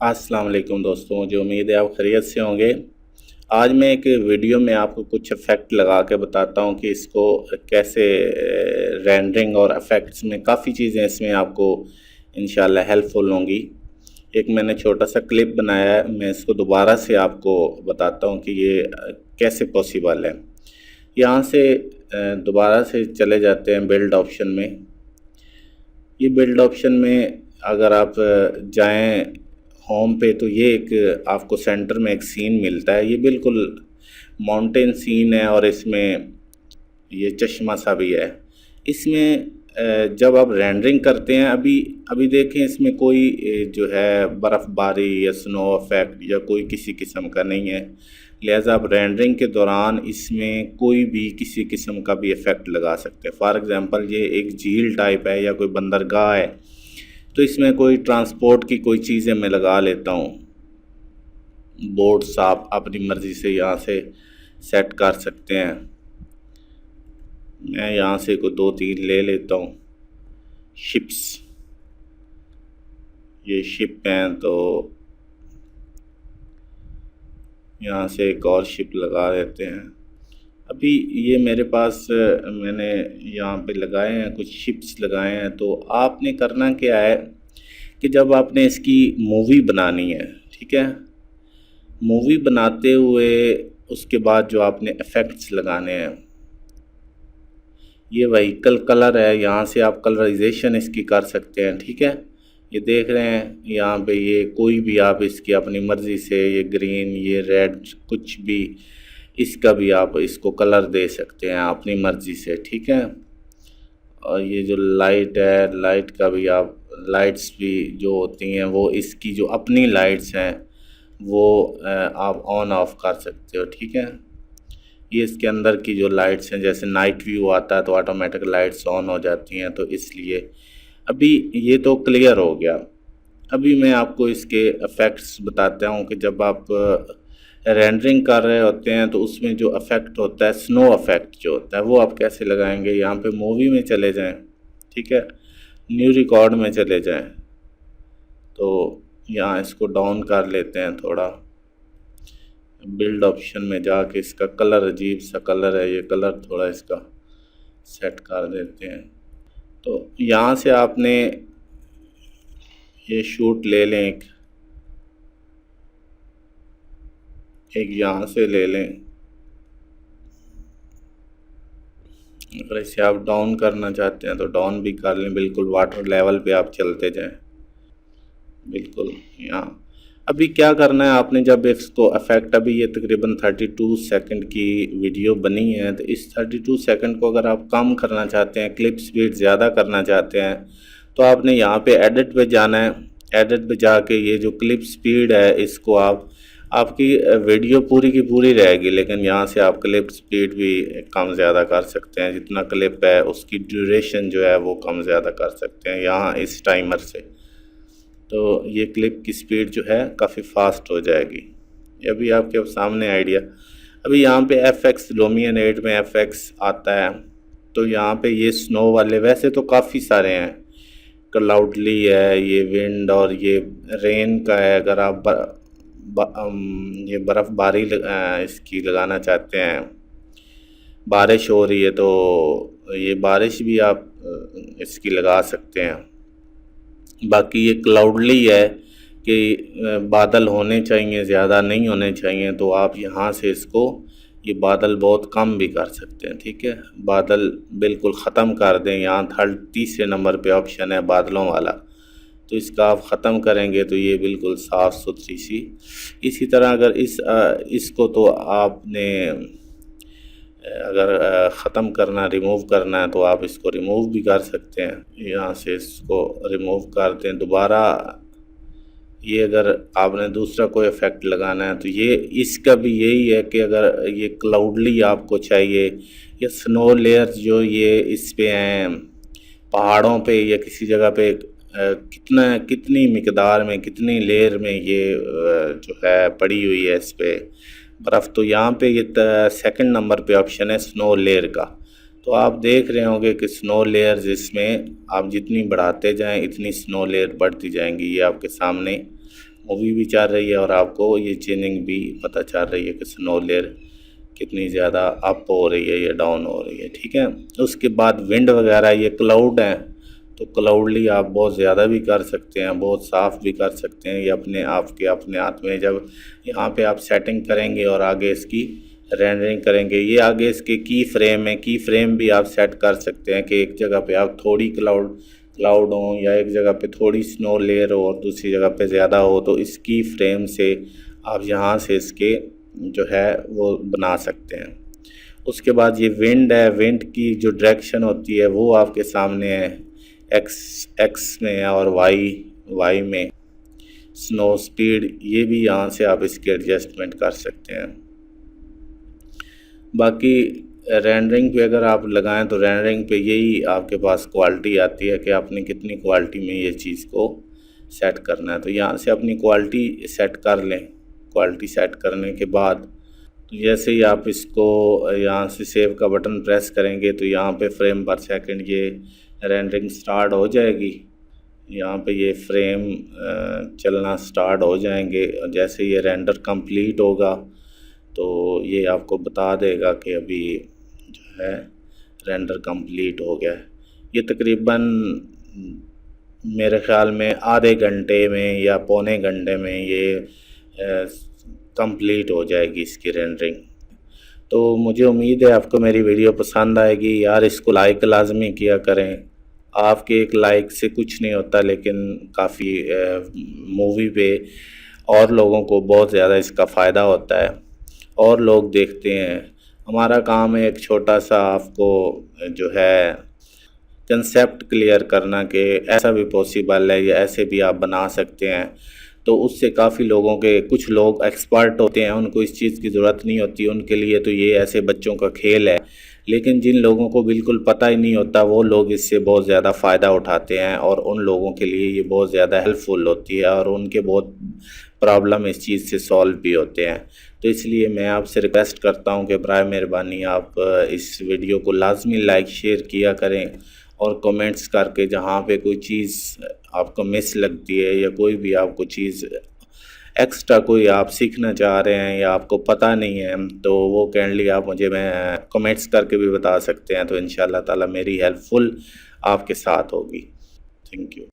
अस्सलाम वालेकुम दोस्तों, मुझे उम्मीद है आप खैरियत से होंगे। आज मैं एक वीडियो में आपको कुछ इफ़ेक्ट लगा के बताता हूँ कि इसको कैसे रेंडरिंग और इफ़ेक्ट्स में काफ़ी चीज़ें इसमें आपको इंशाल्लाह हेल्पफुल होंगी। एक मैंने छोटा सा क्लिप बनाया है, मैं इसको दोबारा से आपको बताता हूँ कि ये कैसे पॉसिबल है। यहाँ से दोबारा से चले जाते हैं बिल्ड ऑप्शन में। ये बिल्ड ऑप्शन में अगर आप जाएं होम पे तो ये एक आपको सेंटर में एक सीन मिलता है। ये बिल्कुल माउंटेन सीन है और इसमें ये चश्मा सा भी है। इसमें जब आप रेंडरिंग करते हैं अभी अभी देखें इसमें कोई जो है बर्फ़बारी या स्नो इफ़ेक्ट या कोई किसी किस्म का नहीं है। लिहाजा आप रेंडरिंग के दौरान इसमें कोई भी किसी किस्म का भी इफ़ेक्ट लगा सकते हैं। फॉर एग्ज़ाम्पल ये एक झील टाइप है या कोई बंदरगाह है, तो इसमें कोई ट्रांसपोर्ट की कोई चीज़ें मैं लगा लेता हूँ। बोट्स आप अपनी मर्ज़ी से यहाँ से सेट कर सकते हैं। मैं यहाँ से कोई 2-3 ले लेता हूँ। शिप्स, ये शिप हैं तो यहाँ से एक और शिप लगा देते हैं। अभी ये मेरे पास मैंने यहाँ पे लगाए हैं, कुछ शिप्स लगाए हैं। तो आपने करना क्या है कि जब आपने इसकी मूवी बनानी है, ठीक है, मूवी बनाते हुए उसके बाद जो आपने इफ़ेक्ट्स लगाने हैं, ये व्हीकल कलर है, यहाँ से आप कलराइजेशन इसकी कर सकते हैं। ठीक है, ये देख रहे हैं यहाँ पे ये कोई भी आप इसकी अपनी मर्ज़ी से, ये ग्रीन, ये रेड, कुछ भी इसका भी आप इसको कलर दे सकते हैं अपनी मर्ज़ी से। ठीक है, और ये जो लाइट है, लाइट का भी आप, लाइट्स भी जो होती हैं वो इसकी जो अपनी लाइट्स हैं वो आप ऑन ऑफ कर सकते हो। ठीक है, ये इसके अंदर की जो लाइट्स हैं, जैसे नाइट व्यू आता है तो ऑटोमेटिक लाइट्स ऑन हो जाती हैं, तो इसलिए अभी ये तो क्लियर हो गया। अभी मैं आपको इसके इफ़ेक्ट्स बताता हूँ कि जब आप रेंडरिंग कर रहे होते हैं तो उसमें जो इफ़ेक्ट होता है, स्नो इफ़ेक्ट जो होता है, वो आप कैसे लगाएंगे। यहाँ पे मूवी में चले जाएं, ठीक है, न्यू रिकॉर्ड में चले जाएं, तो यहाँ इसको डाउन कर लेते हैं थोड़ा। बिल्ड ऑप्शन में जाके इसका कलर, अजीब सा कलर है, ये कलर थोड़ा इसका सेट कर देते हैं। तो यहाँ से आपने ये शूट ले लें, एक यहाँ से ले लें। अगर इसे आप डाउन करना चाहते हैं तो डाउन भी कर लें, बिल्कुल वाटर लेवल पे आप चलते जाएं, बिल्कुल यहाँ। अभी क्या करना है आपने, जब इसको इफ़ेक्ट, अभी ये तकरीबन 32 सेकंड की वीडियो बनी है, तो इस 32 सेकंड को अगर आप कम करना चाहते हैं, क्लिप स्पीड ज़्यादा करना चाहते हैं, तो आपने यहाँ पे एडिट पे जाना है। एडिट पे जाके ये जो क्लिप स्पीड है इसको आप, आपकी वीडियो पूरी की पूरी रहेगी, लेकिन यहाँ से आप क्लिप स्पीड भी कम ज़्यादा कर सकते हैं। जितना क्लिप है उसकी ड्यूरेशन जो है वो कम ज़्यादा कर सकते हैं यहाँ इस टाइमर से। तो ये क्लिप की स्पीड जो है काफ़ी फास्ट हो जाएगी। अभी आपके सामने आइडिया। अभी यहाँ पे FX लुमियन 8 में FX आता है, तो यहाँ पे ये स्नो वाले वैसे तो काफ़ी सारे हैं, क्लाउडली है, ये विंड और ये रेन का है। अगर आप ये बर्फ़बारी इसकी लगाना चाहते हैं, बारिश हो रही है तो ये बारिश भी आप इसकी लगा सकते हैं। बाकी ये क्लाउडली है कि बादल होने चाहिए, ज़्यादा नहीं होने चाहिए, तो आप यहाँ से इसको, ये बादल बहुत कम भी कर सकते हैं। ठीक है, बादल बिल्कुल ख़त्म कर दें। यहाँ तीसरे नंबर पे ऑप्शन है बादलों वाला, तो इसका आप ख़त्म करेंगे तो ये बिल्कुल साफ़ सुथरी सी। इसी तरह अगर इसको तो आपने अगर ख़त्म करना, रिमूव करना है, तो आप इसको रिमूव भी कर सकते हैं। यहाँ से इसको रिमूव कर दें दोबारा। ये अगर आपने दूसरा कोई इफ़ेक्ट लगाना है तो ये, इसका भी यही है कि अगर ये क्लाउडली आपको चाहिए या स्नो लेयर्स जो ये इस पे हैं पहाड़ों पे या किसी जगह पे, कितनी मिकदार में, कितनी लेयर में ये जो है पड़ी हुई है इस पे बर्फ़, तो यहाँ पे ये सेकंड नंबर पे ऑप्शन है स्नो लेयर का। तो आप देख रहे होंगे कि स्नो लेयर्स इसमें आप जितनी बढ़ाते जाएं इतनी स्नो लेयर बढ़ती जाएंगी। ये आपके सामने मूवी भी चल रही है और आपको ये चेंजिंग भी पता चल रही है कि स्नो लेयर कितनी ज़्यादा अप हो रही है या डाउन हो रही है। ठीक है, उसके बाद विंड वगैरह ये क्लाउड हैं, तो क्लाउडली आप बहुत ज़्यादा भी कर सकते हैं, बहुत साफ़ भी कर सकते हैं। ये अपने हाथ में जब यहाँ पे आप सेटिंग करेंगे और आगे इसकी रेंडरिंग करेंगे, ये आगे इसके की फ्रेम है, की फ्रेम भी आप सेट कर सकते हैं कि एक जगह पे आप थोड़ी क्लाउड हो या एक जगह पे थोड़ी स्नो लेयर हो और दूसरी जगह पे ज़्यादा हो, तो इस की फ्रेम से आप यहाँ से इसके जो है वो बना सकते हैं। उसके बाद ये विंड है, विंड की जो डायरेक्शन होती है वो आपके सामने है, एक्स में है और वाई में। स्नो स्पीड ये भी यहाँ से आप इसकी एडजस्टमेंट कर सकते हैं। बाकी रेंडरिंग पे अगर आप लगाएं तो रेंडरिंग पे यही आपके पास क्वालिटी आती है कि आपने कितनी क्वालिटी में ये चीज़ को सेट करना है। तो यहाँ से अपनी क्वालिटी सेट कर लें। क्वालिटी सेट करने के बाद तो जैसे ही आप इसको यहाँ से सेव का बटन प्रेस करेंगे तो यहाँ पे फ्रेम पर सेकंड ये रेंडरिंग स्टार्ट हो जाएगी। यहाँ पे ये फ्रेम चलना स्टार्ट हो जाएंगे। जैसे ये रेंडर कंप्लीट होगा तो ये आपको बता देगा कि अभी जो है रेंडर कंप्लीट हो गया है। ये तकरीबन मेरे ख़्याल में आधे घंटे में या पौने घंटे में ये कंप्लीट हो जाएगी इसकी रेंडरिंग। तो मुझे उम्मीद है आपको मेरी वीडियो पसंद आएगी। यार इसको लाइक लाजमी किया करें, आपके एक लाइक से कुछ नहीं होता, लेकिन काफ़ी मूवी पे और लोगों को बहुत ज़्यादा इसका फ़ायदा होता है और लोग देखते हैं। हमारा काम है एक छोटा सा आपको जो है कंसेप्ट क्लियर करना कि ऐसा भी पॉसिबल है या ऐसे भी आप बना सकते हैं। तो उससे काफ़ी लोगों के, कुछ लोग एक्सपर्ट होते हैं, उनको इस चीज़ की ज़रूरत नहीं होती, उनके लिए तो ये ऐसे बच्चों का खेल है। लेकिन जिन लोगों को बिल्कुल पता ही नहीं होता वो लोग इससे बहुत ज़्यादा फ़ायदा उठाते हैं और उन लोगों के लिए ये बहुत ज़्यादा हेल्पफुल होती है और उनके बहुत प्रॉब्लम इस चीज़ से सॉल्व भी होते हैं। तो इसलिए मैं आपसे रिक्वेस्ट करता हूँ कि बराए मेहरबानी आप इस वीडियो को लाजमी लाइक शेयर किया करें और कमेंट्स करके जहाँ पे कोई चीज़ आपको मिस लगती है या कोई भी आपको चीज़ एक्स्ट्रा कोई आप सीखना चाह रहे हैं या आपको पता नहीं है तो वो काइंडली आप मुझे कमेंट्स करके भी बता सकते हैं। तो इंशाल्लाह ताला मेरी हेल्पफुल आपके साथ होगी। Thank you.